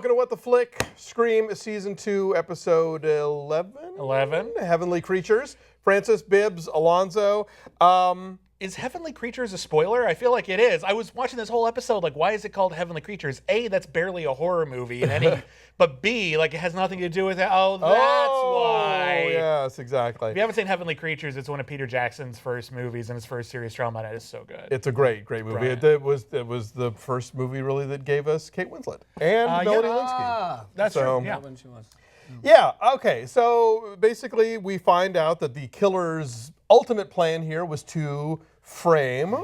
welcome to What the Flick, Scream Season 2, Episode 11? 11. Heavenly Creatures. Francis, Bibbs, Alonso. Is Heavenly Creatures a spoiler? I feel like it is. I was watching this whole episode, like, why is it called Heavenly Creatures? A, that's barely a horror movie in any, but B, like, it has nothing to do with it. Oh, that's why. Yes, exactly. If you haven't seen Heavenly Creatures, it's one of Peter Jackson's first movies and his first serious drama, and it is so good. It's a great movie. It was the first movie, really, that gave us Kate Winslet and Melanie Linsky. That's true, yeah. When she was. Yeah, okay, so basically we find out that the killer's ultimate plan here was to frame,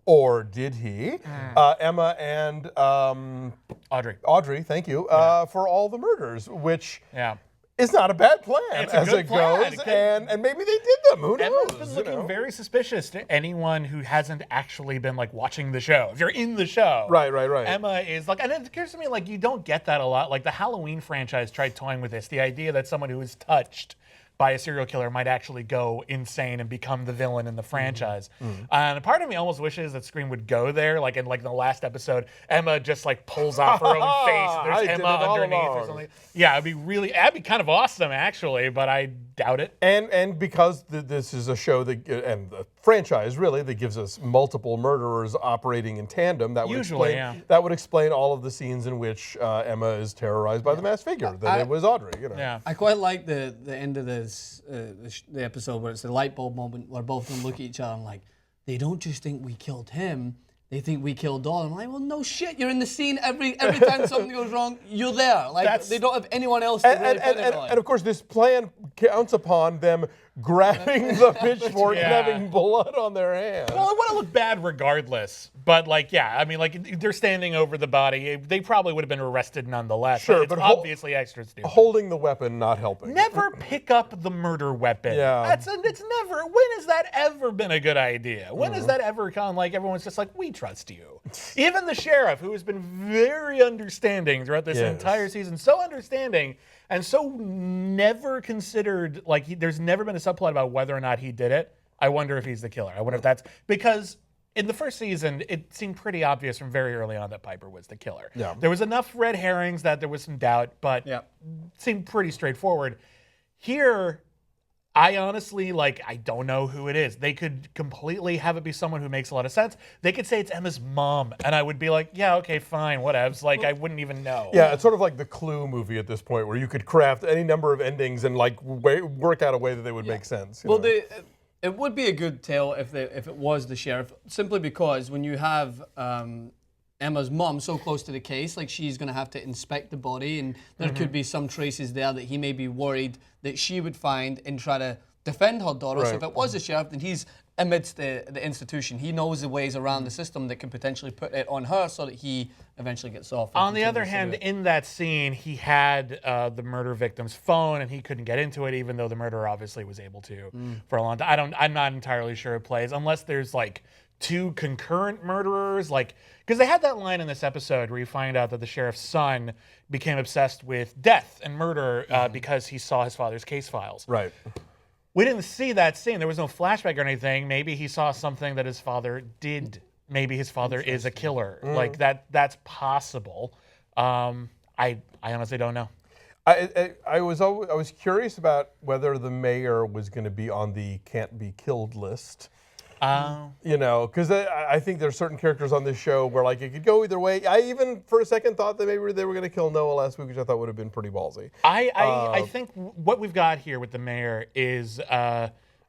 or did he, Emma and Audrey, thank you, for all the murders, which is not a bad plan it's a as good it plan. goes, and maybe they did them, who knows? Emma's been looking very suspicious to anyone who hasn't actually been, like, watching the show. If you're in the show. Right. Emma is, like, and it occurs to me, like, you don't get that a lot. Like, the Halloween franchise tried toying with this. The idea that someone who is touched by a serial killer might actually go insane and become the villain in the franchise. And a part of me almost wishes that Scream would go there, like in the last episode, Emma just like pulls off her own face and there's Emma underneath or something. Yeah, that'd be kind of awesome actually, but I doubt it. And because this is a show that, and the franchise really, that gives us multiple murderers operating in tandem, that would explain all of the scenes in which Emma is terrorized by the masked figure. That it was Audrey, you know. Yeah. I quite like the end of this the episode where it's the light bulb moment where both of them look at each other and like, they don't just think we killed him, they think we killed Dawn. I'm like, well, no shit, you're in the scene every time something goes wrong, you're there. Like, they don't have anyone else to really put it on. And of course, this plan counts upon them grabbing the pitchfork and having blood on their hands. Well, it would have looked bad regardless. But, like, yeah, I mean, like, they're standing over the body. They probably would have been arrested nonetheless. Sure, but it's obviously extra stupid. Holding the weapon, not helping. Never pick up the murder weapon. Yeah. It's never, when has that ever been a good idea? When has that ever come, like, everyone's just like, we trust you. Even the sheriff, who has been very understanding throughout this entire season, so understanding, and so never considered, like, there's never been a subplot about whether or not he did it. I wonder if he's the killer. I wonder if that's, because in the first season, it seemed pretty obvious from very early on that Piper was the killer. Yeah. There was enough red herrings that there was some doubt, but it seemed pretty straightforward. Here, I honestly, like, I don't know who it is. They could completely have it be someone who makes a lot of sense. They could say it's Emma's mom, and I would be like, yeah, okay, fine, whatevs. Like, I wouldn't even know. Yeah, it's sort of like the Clue movie at this point, where you could craft any number of endings and, like, work out a way that they would make sense. Well, it would be a good tale if it was the sheriff, simply because when you have Emma's mom so close to the case, like, she's going to have to inspect the body, and there could be some traces there that he may be worried that she would find and try to defend her daughter. So if it was the sheriff, then he's amidst the institution. He knows the ways around the system that can potentially put it on her so that he eventually gets off. On the other hand, in that scene, he had the murder victim's phone, and he couldn't get into it, even though the murderer obviously was able to for a long time. I'm not entirely sure it plays, unless there's, like, two concurrent murderers, like, because they had that line in this episode where you find out that the sheriff's son became obsessed with death and murder because he saw his father's case files. Right. We didn't see that scene. There was no flashback or anything. Maybe he saw something that his father did. Maybe his father is a killer. Like, that's possible. I honestly don't know. I was curious about whether the mayor was going to be on the can't be killed list. You know, because I think there's certain characters on this show where, like, it could go either way. I even, for a second, thought that maybe they were going to kill Noah last week, which I thought would have been pretty ballsy. I think what we've got here with the mayor is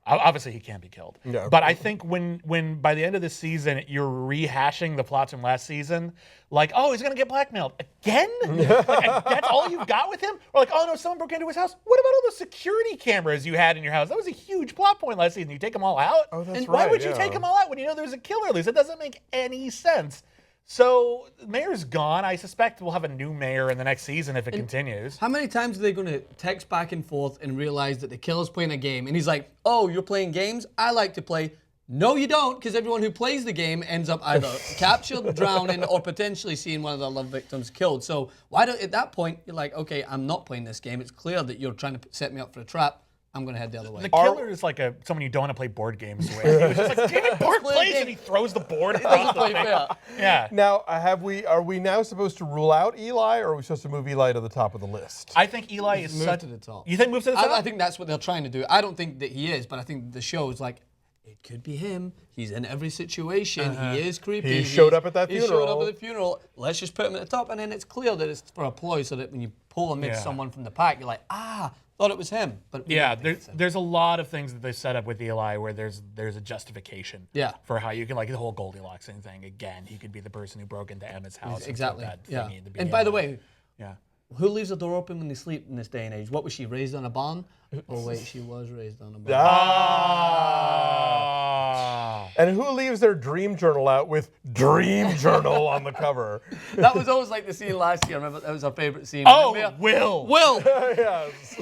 obviously he can't be killed. Yeah. But I think when by the end of the season you're rehashing the plots from last season, like, oh, he's gonna get blackmailed again? Like, that's all you've got with him? Or like, oh no, someone broke into his house. What about all the security cameras you had in your house? That was a huge plot point last season. You take them all out? Oh, that's and right. Why would you take them all out when you know there's a killer loose? It doesn't make any sense. So the mayor's gone. I suspect we'll have a new mayor in the next season if it continues. How many times are they going to text back and forth and realize that the killer's playing a game? And he's like, oh, you're playing games? I like to play. No, you don't, because everyone who plays the game ends up either captured, drowning, or potentially seeing one of their loved victims killed. So why don't, at that point, you're like, okay, I'm not playing this game. It's clear that you're trying to set me up for a trap. I'm going to head the other way. The killer is like someone you don't want to play board games with. He was just like, damn it, Bart plays, and he throws the board across the thing. Yeah. Now, are we now supposed to rule out Eli, or are we supposed to move Eli to the top of the list? I think Eli is Move to the top. You think move to the top? I think that's what they're trying to do. I don't think that he is, but I think the show's like, it could be him. He's in every situation. He is creepy. He showed up at that funeral. He showed up at the funeral. Let's just put him at the top, and then it's clear that it's for a ploy, so that when you pull him in someone from the pack, you're like, thought it was him. But yeah, there's a lot of things that they set up with Eli where there's a justification for how you can, like the whole Goldilocks thing. Again, he could be the person who broke into Emma's house. Exactly. And that thingy at the And by the beginning. way, who leaves the door open when they sleep in this day and age? What was she, raised on a barn? Oh wait, she was raised on a barn. And who leaves their dream journal out with Dream Journal on the cover? That was always like the scene last year. I remember that was our favorite scene. Oh, Will. Yes.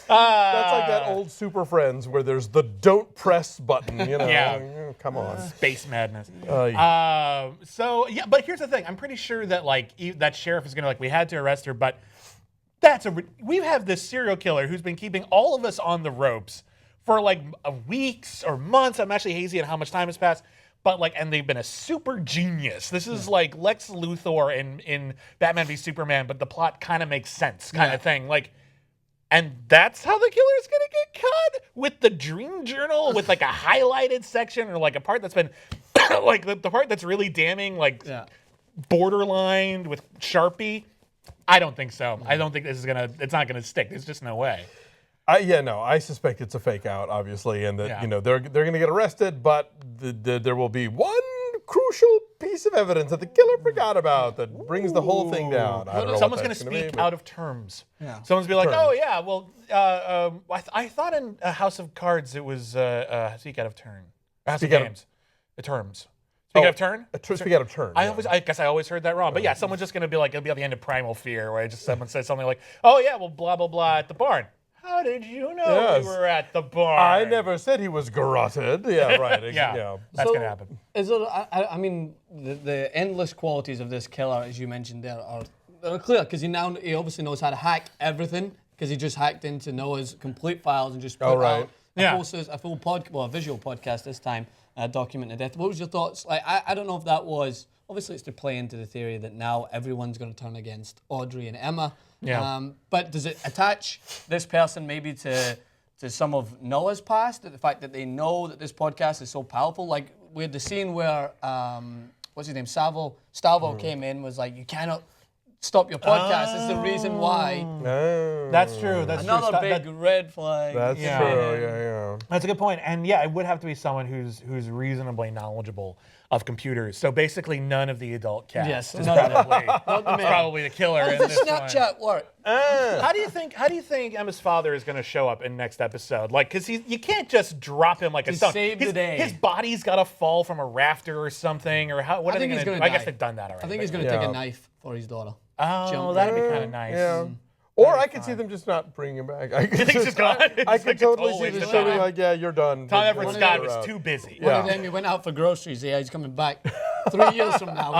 That's like that old Super Friends where there's the don't press button, you know. Yeah. Come on. Space madness. Yeah. But here's the thing. I'm pretty sure that that sheriff is gonna we had to arrest her, but we have this serial killer who's been keeping all of us on the ropes for weeks or months. I'm actually hazy on how much time has passed. But and they've been a super genius. This is like Lex Luthor in Batman v Superman, but the plot kind of makes sense, kind of thing. And that's how the killer is gonna get caught, with the dream journal, with a highlighted section, or a part that's been the part that's really damning, borderlined with Sharpie. I don't think so. I don't think it's not gonna stick. There's just no way. I suspect it's a fake out, obviously, and that they're going to get arrested, but there will be one crucial piece of evidence that the killer forgot about that brings the whole thing down. Someone's going to speak out of terms. Yeah. Someone's going to be like, "Oh yeah, well, I thought in House of Cards it was speak out of turn. House of Games, the terms." Speak out of turn? Speak out of turn. I guess I always heard that wrong. But yeah, someone's just going to be it'll be at the end of Primal Fear, where someone says something like, "Oh yeah, well, blah blah blah at the barn." How did you know we were at the barn? I never said he was garroted. Yeah, right. That's going to happen. I mean, the endless qualities of this killer, as you mentioned there, are clear, because he obviously knows how to hack everything, because he just hacked into Noah's complete files and just put out a full a visual podcast this time, documenting the death. What was your thoughts? I don't know if that was, obviously it's to play into the theory that now everyone's going to turn against Audrey and Emma. Yeah. But does it attach this person maybe to some of Noah's past? The fact that they know that this podcast is so powerful? We had the scene where, what's his name, Stavo came in, was like, you cannot stop your podcast. It's the reason why. That's true. That's another big red flag. That's true. Yeah. That's a good point. And yeah, it would have to be someone who's reasonably knowledgeable of computers. So basically, none of the adult cast. Yes, is probably the killer. How does the Snapchat work? How do you think Emma's father is going to show up in next episode? Because you can't just drop him like a stone. Save the day. His body's got to fall from a rafter or something. Or what are they going to do? I guess they've done that already. I think he's going to take a knife for his daughter. Oh, that'd be kind of nice. Yeah. Or I could see them just not bringing him back. I could totally see the show being like, yeah, you're done. Tom Everett Scott was too busy. One of them, he went out for groceries. Yeah, he's coming back 3 years from now.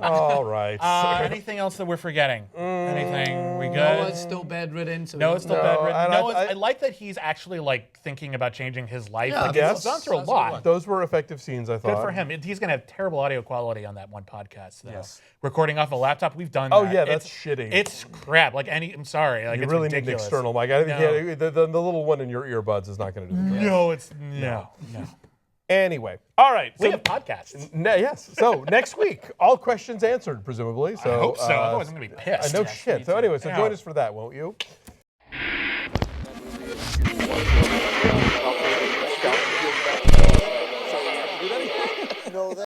All right. Anything else that we're forgetting? Anything? We good? Noah's still bedridden. Noah's still bedridden. I like that he's actually thinking about changing his life. Yeah, I guess. He's gone through a lot. Those were effective scenes, I thought. Good for him. He's going to have terrible audio quality on that one podcast, though. Yes. Recording off a laptop, we've done that. Oh, yeah, that's shitty. It's crap. I'm sorry. You it's really ridiculous. need an external mic. I think the little one in your earbuds is not going to do the job. No. Anyway, all right. We have podcasts. Yes. So next week, all questions answered, presumably. So I hope so. Otherwise, I'm going to be pissed. No shit. So anyway, join us for that, won't you?